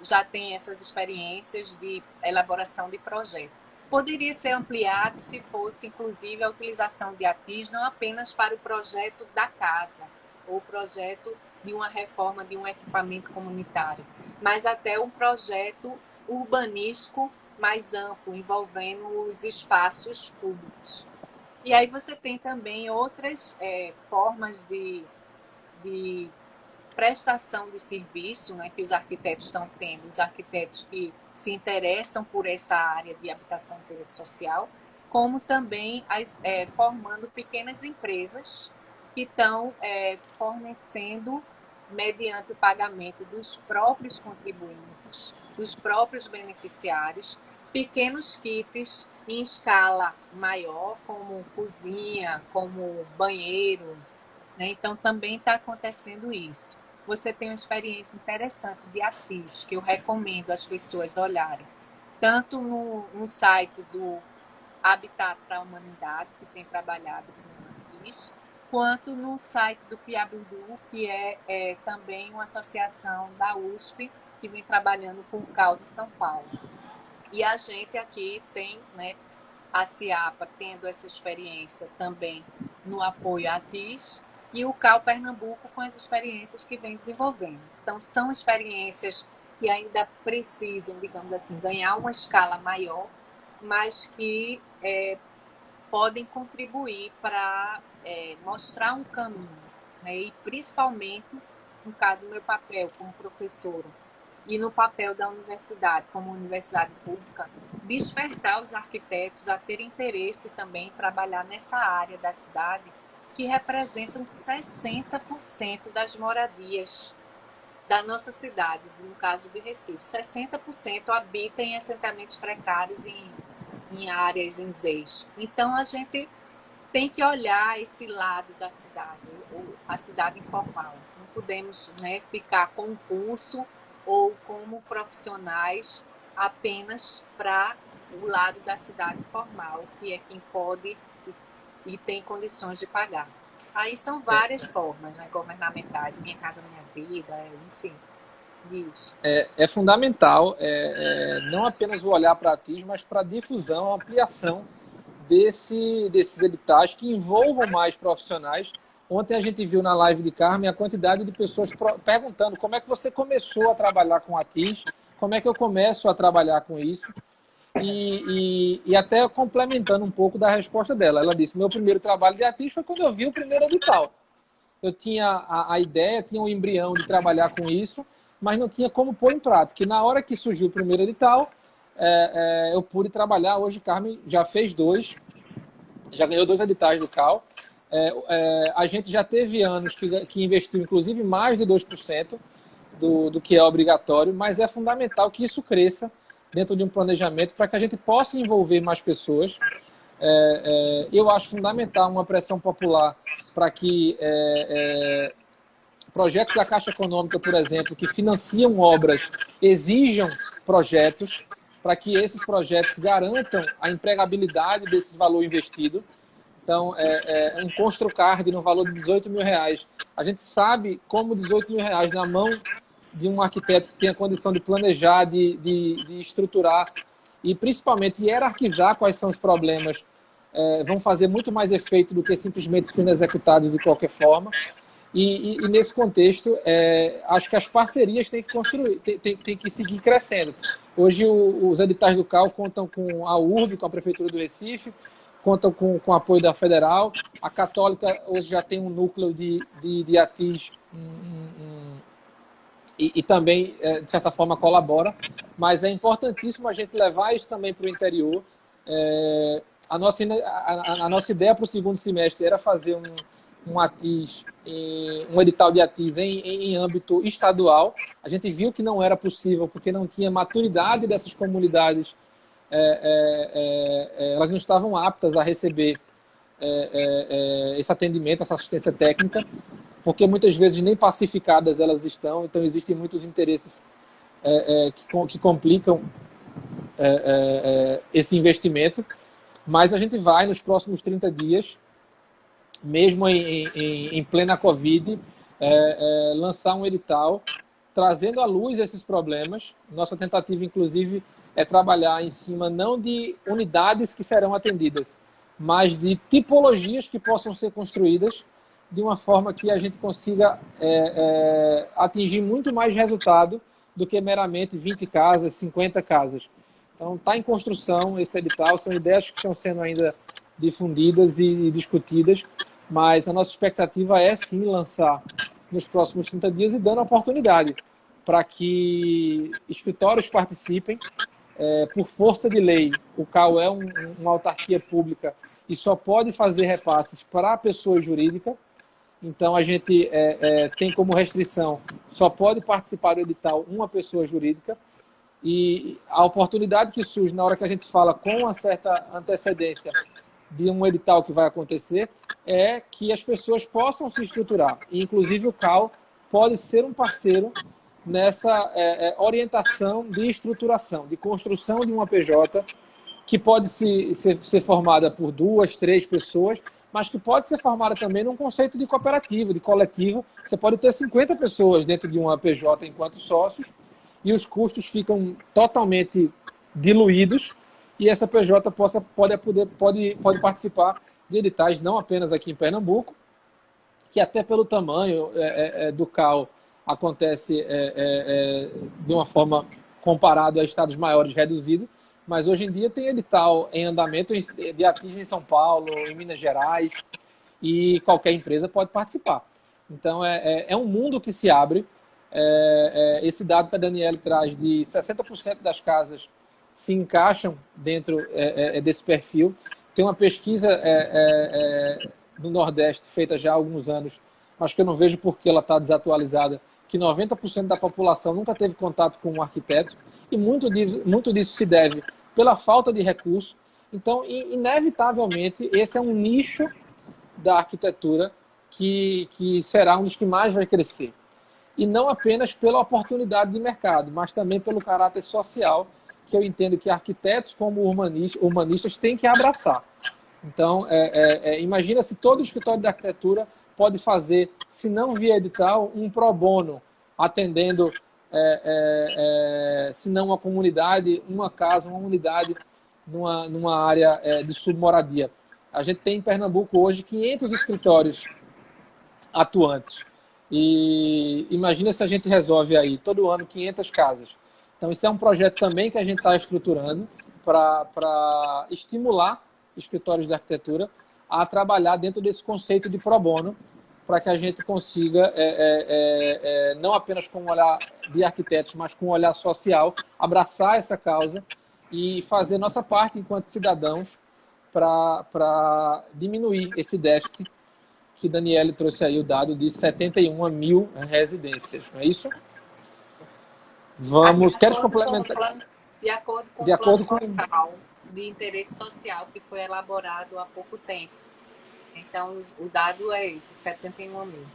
já tem essas experiências de elaboração de projeto. Poderia ser ampliado se fosse, inclusive, a utilização de ATIS não apenas para o projeto da casa ou o projeto de uma reforma de um equipamento comunitário, mas até um projeto urbanístico mais amplo, envolvendo os espaços públicos. E aí você tem também outras formas de prestação de serviço, né, que os arquitetos estão tendo, os arquitetos que se interessam por essa área de habitação e interesse social, como também formando pequenas empresas que estão fornecendo, mediante o pagamento dos próprios contribuintes, dos próprios beneficiários, pequenos kits em escala maior, como cozinha, como banheiro, né? Então, também está acontecendo isso. Você tem uma experiência interessante de ATIS, que eu recomendo as pessoas olharem, tanto no site do Habitat para a Humanidade, que tem trabalhado com ATIS, quanto no site do Piabindu, que é também uma associação da USP, que vem trabalhando com o CAL de São Paulo. E a gente aqui tem, né, a CIAPA tendo essa experiência também no apoio à ATIS, e o CAL Pernambuco com as experiências que vem desenvolvendo. Então, são experiências que ainda precisam, digamos assim, ganhar uma escala maior, mas que podem contribuir para mostrar um caminho, né? E principalmente, no caso do meu papel como professora, e no papel da universidade, como universidade pública, despertar os arquitetos a terem interesse também em trabalhar nessa área da cidade, que representam 60% das moradias da nossa cidade, no caso de Recife. 60% habitam em assentamentos precários em áreas em ZEIS. Então, a gente tem que olhar esse lado da cidade, a cidade informal. Não podemos, né, ficar com um curso ou como profissionais apenas para o lado da cidade formal, que é quem pode e tem condições de pagar. Aí são várias formas, né, governamentais, Minha Casa Minha Vida, enfim, disso. É fundamental não apenas o olhar para a ATIS, mas para a difusão, a ampliação desses editais que envolvam mais profissionais. Ontem a gente viu na live de Carmen a quantidade de pessoas perguntando como é que você começou a trabalhar com a ATIS, como é que eu começo a trabalhar com isso, e até complementando um pouco da resposta dela. Ela disse, meu primeiro trabalho de ATIS foi quando eu vi o primeiro edital. Eu tinha a ideia, tinha um embrião de trabalhar com isso, mas não tinha como pôr em prática. E na hora que surgiu o primeiro edital, eu pude trabalhar. Hoje, Carmen já fez 2, já ganhou 2 editais do CAL. A gente já teve anos que investiu, inclusive, mais de 2% do que é obrigatório, mas é fundamental que isso cresça dentro de um planejamento para que a gente possa envolver mais pessoas. Eu acho fundamental uma pressão popular para que projetos da Caixa Econômica, por exemplo, que financiam obras, exijam projetos para que esses projetos garantam a empregabilidade desse valor investido. Então, um Construcard no valor de R$18.000. A gente sabe como R$18.000 na mão de um arquiteto que tem a condição de planejar, de estruturar e, principalmente, hierarquizar quais são os problemas, vão fazer muito mais efeito do que simplesmente sendo executados de qualquer forma. E nesse contexto, acho que as parcerias têm que construir, tem que seguir crescendo. Hoje, os editais do CAL contam com a URB, com a Prefeitura do Recife, contam com o apoio da Federal. A Católica hoje já tem um núcleo de ATIS e também, de certa forma, colabora, mas é importantíssimo a gente levar isso também para o interior. A nossa ideia para o segundo semestre era fazer um ATIS, um edital de ATIS em âmbito estadual. A gente viu que não era possível, porque não tinha maturidade dessas comunidades, elas não estavam aptas a receber esse atendimento, essa assistência técnica, porque muitas vezes nem pacificadas elas estão, então existem muitos interesses que complicam esse investimento, mas a gente vai nos próximos 30 dias, mesmo em plena Covid, lançar um edital trazendo à luz esses problemas. Nossa tentativa, inclusive, é trabalhar em cima não de unidades que serão atendidas, mas de tipologias que possam ser construídas de uma forma que a gente consiga atingir muito mais resultado do que meramente 20 casas, 50 casas. Então, está em construção esse edital, são ideias que estão sendo ainda difundidas e discutidas, mas a nossa expectativa é sim lançar nos próximos 30 dias e dando oportunidade para que escritórios participem. Por força de lei, o CAU é uma autarquia pública e só pode fazer repasses para a pessoa jurídica. Então, a gente tem como restrição, só pode participar do edital uma pessoa jurídica. E a oportunidade que surge na hora que a gente fala com uma certa antecedência de um edital que vai acontecer é que as pessoas possam se estruturar. E, inclusive, o CAU pode ser um parceiro nessa orientação de estruturação, de construção de uma PJ, que pode ser formada por 2, 3 pessoas, mas que pode ser formada também num conceito de cooperativa, de coletivo. Você pode ter 50 pessoas dentro de uma PJ enquanto sócios e os custos ficam totalmente diluídos e essa PJ pode participar de editais não apenas aqui em Pernambuco, que até pelo tamanho do CAU acontece de uma forma comparado a estados maiores reduzido, mas hoje em dia tem edital em andamento de ATIS em São Paulo, em Minas Gerais, e qualquer empresa pode participar. Então, é um mundo que se abre. Esse dado que a Daniele traz de 60% das casas se encaixam dentro desse perfil. Tem uma pesquisa do Nordeste feita já há alguns anos, mas que eu não vejo por que ela está desatualizada, que 90% da população nunca teve contato com um arquiteto, e muito disso se deve pela falta de recurso. Então, inevitavelmente, esse é um nicho da arquitetura que será um dos que mais vai crescer. E não apenas pela oportunidade de mercado, mas também pelo caráter social, que eu entendo que arquitetos como humanistas têm que abraçar. Então, imagina se todo escritório de arquitetura pode fazer, se não via edital, um pro bono, atendendo, se não uma comunidade, uma casa, uma unidade, numa área de submoradia. A gente tem em Pernambuco hoje 500 escritórios atuantes. E imagina se a gente resolve aí, todo ano, 500 casas. Então, isso é um projeto também que a gente está estruturando para estimular escritórios de arquitetura a trabalhar dentro desse conceito de pro bono, para que a gente consiga, não apenas com um olhar de arquitetos, mas com um olhar social, abraçar essa causa e fazer nossa parte enquanto cidadãos para diminuir esse déficit que Daniele trouxe aí o dado de 71 mil residências, não é isso? Vamos, queres complementar? De acordo com o plano local de interesse social que foi elaborado há pouco tempo. Então, o dado é esse, 71 mil.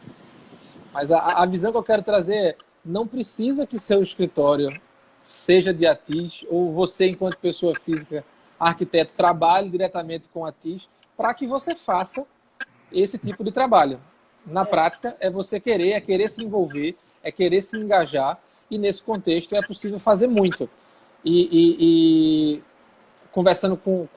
Mas a visão que eu quero trazer é, não precisa que seu escritório seja de ATIS, ou você, enquanto pessoa física, arquiteto, trabalhe diretamente com ATIS, para que você faça esse tipo de trabalho. Na prática, é você querer se envolver, é querer se engajar, e nesse contexto é possível fazer muito. E conversando com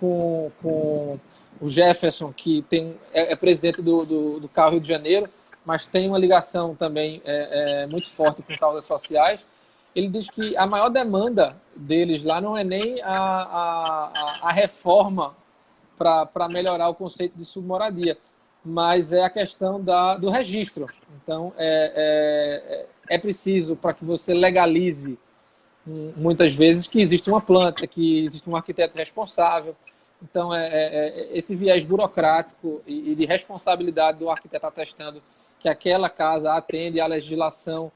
o Jefferson, que é presidente do CAU Rio de Janeiro, mas tem uma ligação também muito forte com causas sociais, ele diz que a maior demanda deles lá não é nem a reforma para melhorar o conceito de submoradia, mas é a questão do registro. Então, é preciso, para que você legalize, muitas vezes, que existe uma planta, que existe um arquiteto responsável. Então, esse viés burocrático e de responsabilidade do arquiteto atestando que aquela casa atende à legislação,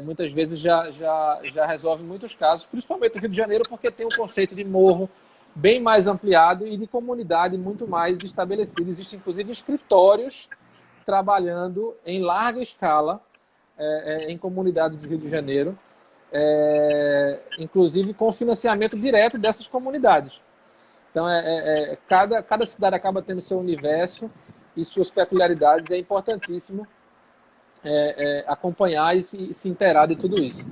muitas vezes já resolve muitos casos, principalmente no Rio de Janeiro, porque tem um conceito de morro bem mais ampliado e de comunidade muito mais estabelecido. Existem, inclusive, escritórios trabalhando em larga escala em comunidades do Rio de Janeiro, inclusive com financiamento direto dessas comunidades. Então, cada cidade acaba tendo seu universo e suas peculiaridades. É importantíssimo acompanhar e se inteirar de tudo isso.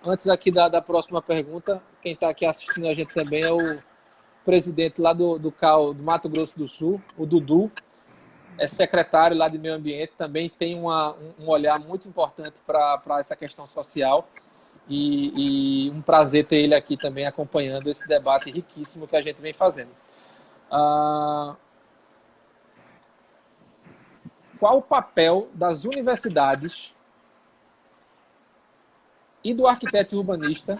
Antes aqui da próxima pergunta, quem está aqui assistindo a gente também é o presidente lá do CAU, do Mato Grosso do Sul, o Dudu, é secretário lá de meio ambiente, também tem um olhar muito importante para essa questão social e um prazer ter ele aqui também acompanhando esse debate riquíssimo que a gente vem fazendo. Qual o papel das universidades e do arquiteto urbanista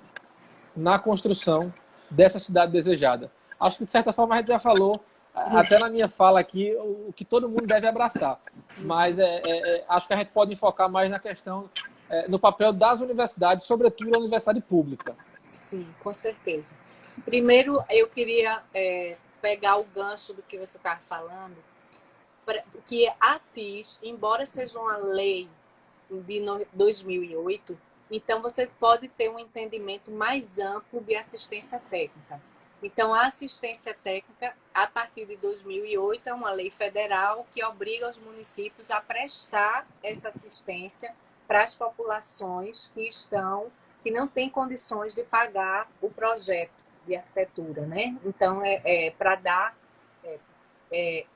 na construção dessa cidade desejada? Acho que, de certa forma, a gente já falou, até na minha fala aqui, o que todo mundo deve abraçar. Mas acho que a gente pode enfocar mais na questão, no papel das universidades, sobretudo a universidade pública. Sim, com certeza. Primeiro, eu queria pegar o gancho do que você estava falando, que a TIS, embora seja uma lei de 2008, então você pode ter um entendimento mais amplo de assistência técnica. Então, a assistência técnica, a partir de 2008, é uma lei federal que obriga os municípios a prestar essa assistência para as populações que não têm condições de pagar o projeto de arquitetura, né? Então, para dar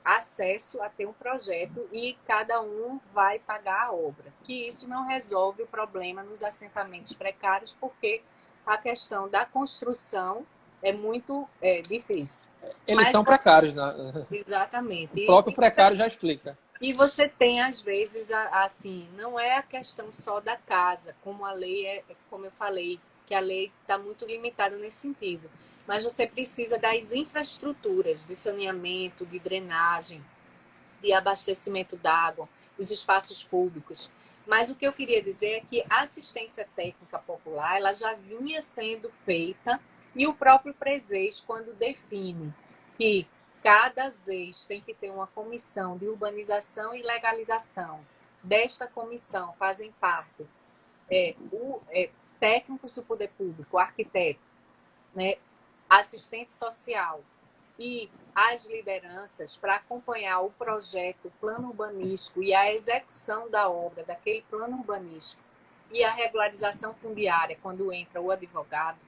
acesso a ter um projeto e cada um vai pagar a obra. Que isso não resolve o problema nos assentamentos precários, porque a questão da construção é muito difícil. Eles são precários, né? Exatamente. O próprio precário já explica. E você tem, às vezes, assim, não é a questão só da casa, como a lei como eu falei, que a lei está muito limitada nesse sentido. Mas você precisa das infraestruturas de saneamento, de drenagem, de abastecimento d'água, os espaços públicos. Mas o que eu queria dizer é que a assistência técnica popular ela já vinha sendo feita e o próprio Preses, quando define que cada ZES tem que ter uma comissão de urbanização e legalização. Desta comissão fazem parte técnicos do poder público, arquiteto, né, assistente social e as lideranças para acompanhar o projeto, o plano urbanístico e a execução da obra daquele plano urbanístico e a regularização fundiária quando entra o advogado.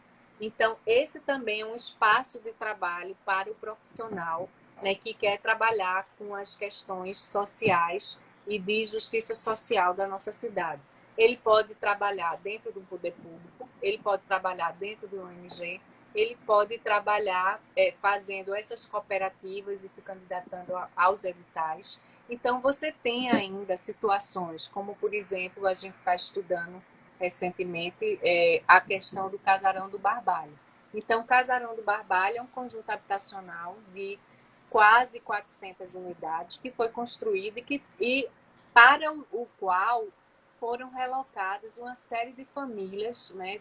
Então, esse também é um espaço de trabalho para o profissional, né, que quer trabalhar com as questões sociais e de justiça social da nossa cidade. Ele pode trabalhar dentro do poder público, ele pode trabalhar dentro do ONG, ele pode trabalhar fazendo essas cooperativas e se candidatando aos editais. Então, você tem ainda situações como, por exemplo, a gente está estudando recentemente a questão do Casarão do Barbalho. Então, o Casarão do Barbalho é um conjunto habitacional de quase 400 unidades que foi construído e para o qual foram relocadas uma série de famílias, né,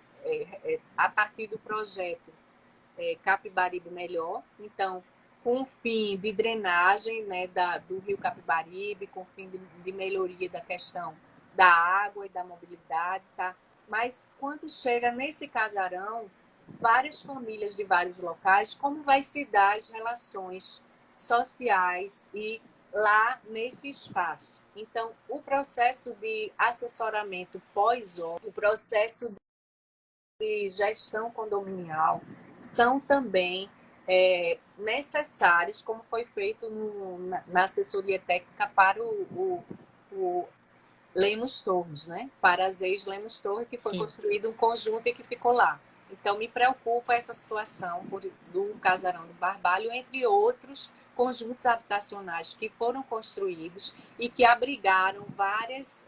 a partir do projeto Capibaribe Melhor. Então, com o fim de drenagem, né, do rio Capibaribe, com o fim de melhoria da questão da água e da mobilidade, tá? Mas quando chega nesse casarão, várias famílias de vários locais, como vai se dar as relações sociais e lá nesse espaço? Então, o processo de assessoramento pós-obra, o processo de gestão condominial são também necessários, como foi feito na assessoria técnica para o Lemos Torres, né? Para as ex-Lemos Torres, que foi construído um conjunto e que ficou lá. Então, me preocupa essa situação do Casarão do Barbalho, entre outros conjuntos habitacionais que foram construídos e que abrigaram várias,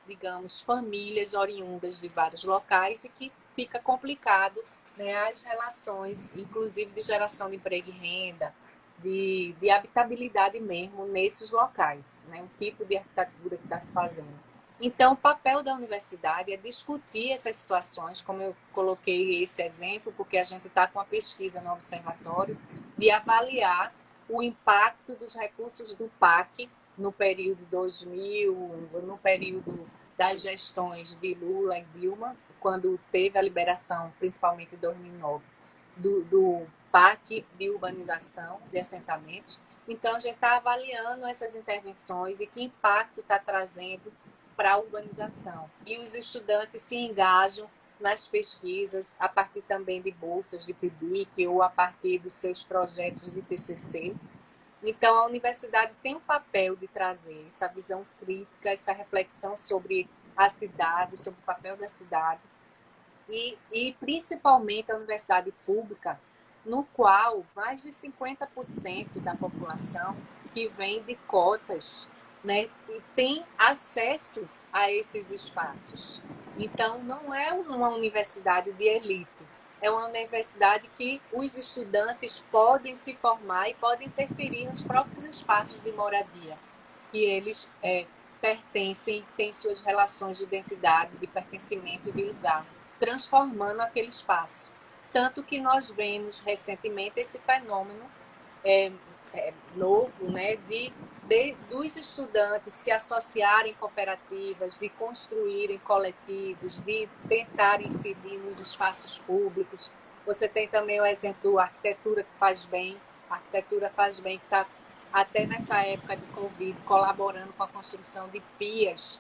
digamos, famílias oriundas de vários locais e que fica complicado, né, as relações, inclusive de geração de emprego e renda, de habitabilidade mesmo nesses locais, né, o tipo de arquitetura que está se fazendo. Então, o papel da universidade é discutir essas situações, como eu coloquei esse exemplo, porque a gente está com uma pesquisa no observatório de avaliar o impacto dos recursos do PAC no período 2000, no período das gestões de Lula e Dilma, quando teve a liberação, principalmente em 2009, do PAC de urbanização de assentamentos. Então, a gente está avaliando essas intervenções e que impacto está trazendo para a urbanização. E os estudantes se engajam nas pesquisas a partir também de bolsas de PIBIC ou a partir dos seus projetos de TCC. Então, a universidade tem um papel de trazer essa visão crítica, essa reflexão sobre a cidade, sobre o papel da cidade, e principalmente a universidade pública, no qual mais de 50% da população que vem de cotas, né, e tem acesso a esses espaços. Então, não é uma universidade de elite, é uma universidade que os estudantes podem se formar e podem interferir nos próprios espaços de moradia, que eles pertencem, têm suas relações de identidade, de pertencimento e de lugar, transformando aquele espaço. Tanto que nós vemos recentemente esse fenômeno novo, né, dos estudantes se associarem em cooperativas, de construírem coletivos, de tentarem incidir nos espaços públicos. Você tem também o exemplo do Arquitetura que Faz Bem. A Arquitetura Faz Bem, que está até nessa época de Covid, colaborando com a construção de pias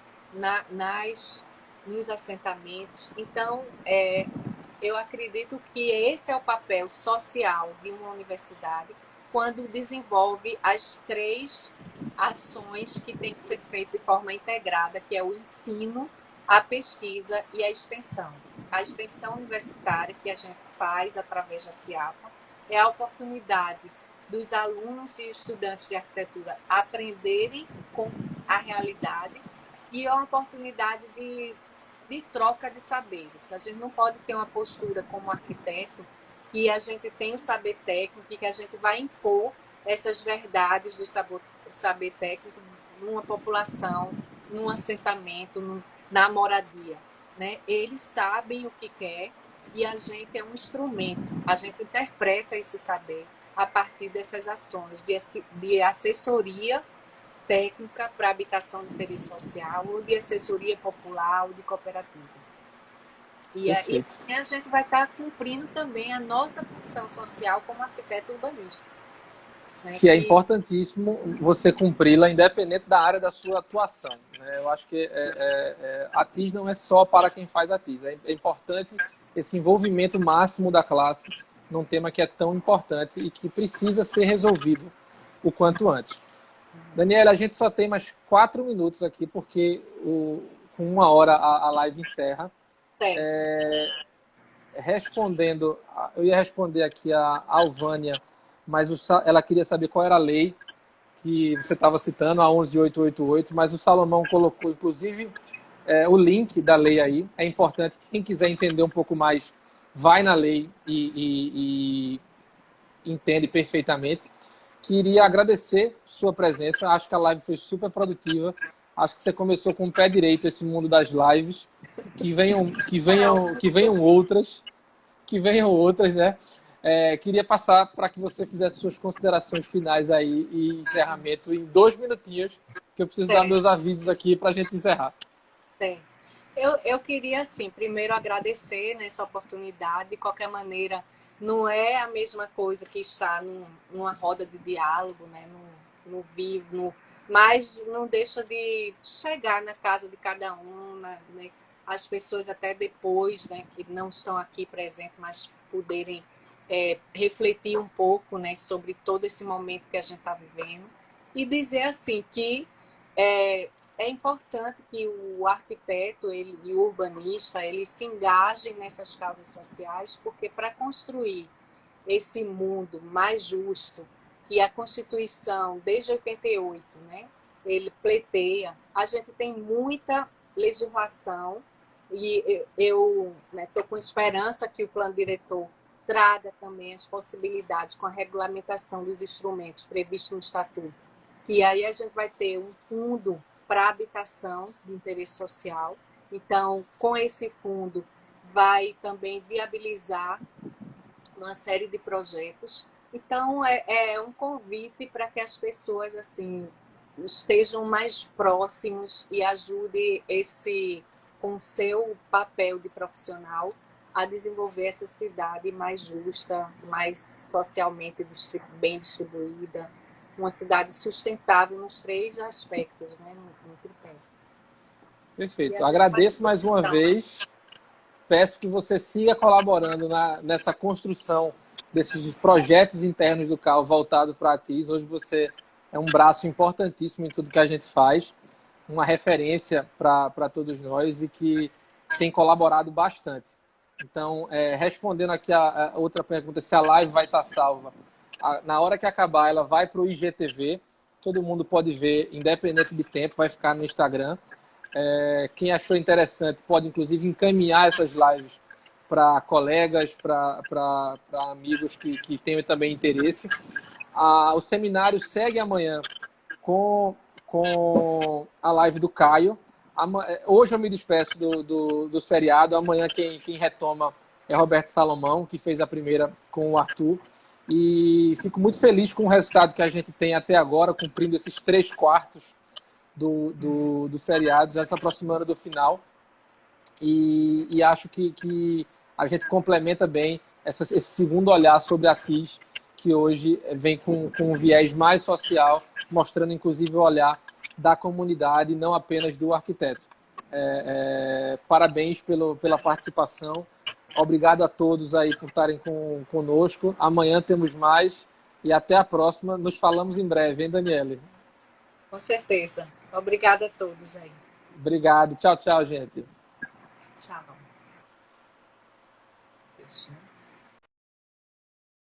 nos assentamentos. Então, eu acredito que esse é o papel social de uma universidade quando desenvolve as 3 ações que tem que ser feitas de forma integrada, que é o ensino, a pesquisa e a extensão. A extensão universitária que a gente faz através da CIAPA é a oportunidade dos alunos e estudantes de arquitetura aprenderem com a realidade e é uma oportunidade de troca de saberes. A gente não pode ter uma postura como arquiteto que a gente tem o saber técnico e que a gente vai impor essas verdades do saber técnico numa população, num assentamento, na moradia, né? Eles sabem o que quer e a gente é um instrumento. A gente interpreta esse saber a partir dessas ações de assessoria técnica para habitação de interesse social ou de assessoria popular ou de cooperativa. E assim a gente vai estar cumprindo também a nossa função social como arquiteto urbanista. Né? Que é importantíssimo você cumpri-la, independente da área da sua atuação. Né? Eu acho que a TIS não é só para quem faz a TIS. É importante esse envolvimento máximo da classe num tema que é tão importante e que precisa ser resolvido o quanto antes. Daniela, a gente só tem mais 4 minutos aqui, porque com 1 hora a live encerra. Respondendo, eu ia responder aqui a Alvânia, mas ela queria saber qual era a lei que você estava citando, a 11.888, mas o Salomão colocou, inclusive, o link da lei aí. É importante que quem quiser entender um pouco mais, vai na lei e entende perfeitamente. Queria agradecer sua presença. Acho que a live foi super produtiva. Acho que você começou com o pé direito esse mundo das lives. Que venham outras. Que venham outras, né? Queria passar para que você fizesse suas considerações finais aí e encerramento em 2 minutinhos, que eu preciso dar meus avisos aqui para a gente encerrar. Eu queria, assim, primeiro agradecer nessa oportunidade. De qualquer maneira, não é a mesma coisa que estar numa roda de diálogo, né? no vivo, mas não deixa de chegar na casa de cada um, né? As pessoas até depois, né, que não estão aqui presentes, mas poderem refletir um pouco, né, sobre todo esse momento que a gente está vivendo e dizer assim que é importante que o arquiteto e o urbanista ele se engajem nessas causas sociais, porque para construir esse mundo mais justo, que a Constituição, desde 88, né, ele pleiteia. A gente tem muita legislação e eu estou com esperança que o plano diretor traga também as possibilidades com a regulamentação dos instrumentos previstos no Estatuto. E aí a gente vai ter um fundo para habitação de interesse social. Então, com esse fundo, vai também viabilizar uma série de projetos. Então, é um convite para que as pessoas assim estejam mais próximos e ajudem com seu papel de profissional, a desenvolver essa cidade mais justa, mais socialmente bem distribuída, uma cidade sustentável nos 3 aspectos, né, no tripé. Perfeito. Agradeço mais uma vez. Peço que você siga colaborando nessa construção desses projetos internos do CAL voltado para a TIS. Hoje você é um braço importantíssimo em tudo que a gente faz, uma referência para todos nós e que tem colaborado bastante. Então, respondendo aqui a outra pergunta, se a live vai estar salva, na hora que acabar, ela vai para o IGTV, todo mundo pode ver, independente de tempo, vai ficar no Instagram. Quem achou interessante pode, inclusive, encaminhar essas lives para colegas, para amigos que tenham também interesse. O seminário segue amanhã com a live do Caio. Hoje eu me despeço do seriado. Amanhã quem retoma é Roberto Salomão, que fez a primeira com o Arthur. E fico muito feliz com o resultado que a gente tem até agora, cumprindo esses 3/4 do seriado, já se aproximando do final. E acho que a gente complementa bem esse segundo olhar sobre a TIS, que hoje vem com um viés mais social, mostrando inclusive o olhar da comunidade, não apenas do arquiteto. Parabéns pela participação. Obrigado a todos aí por estarem conosco. Amanhã temos mais e até a próxima. Nos falamos em breve, hein, Daniele? Com certeza. Obrigada a todos aí. Obrigado. Tchau, tchau, gente. Tchau.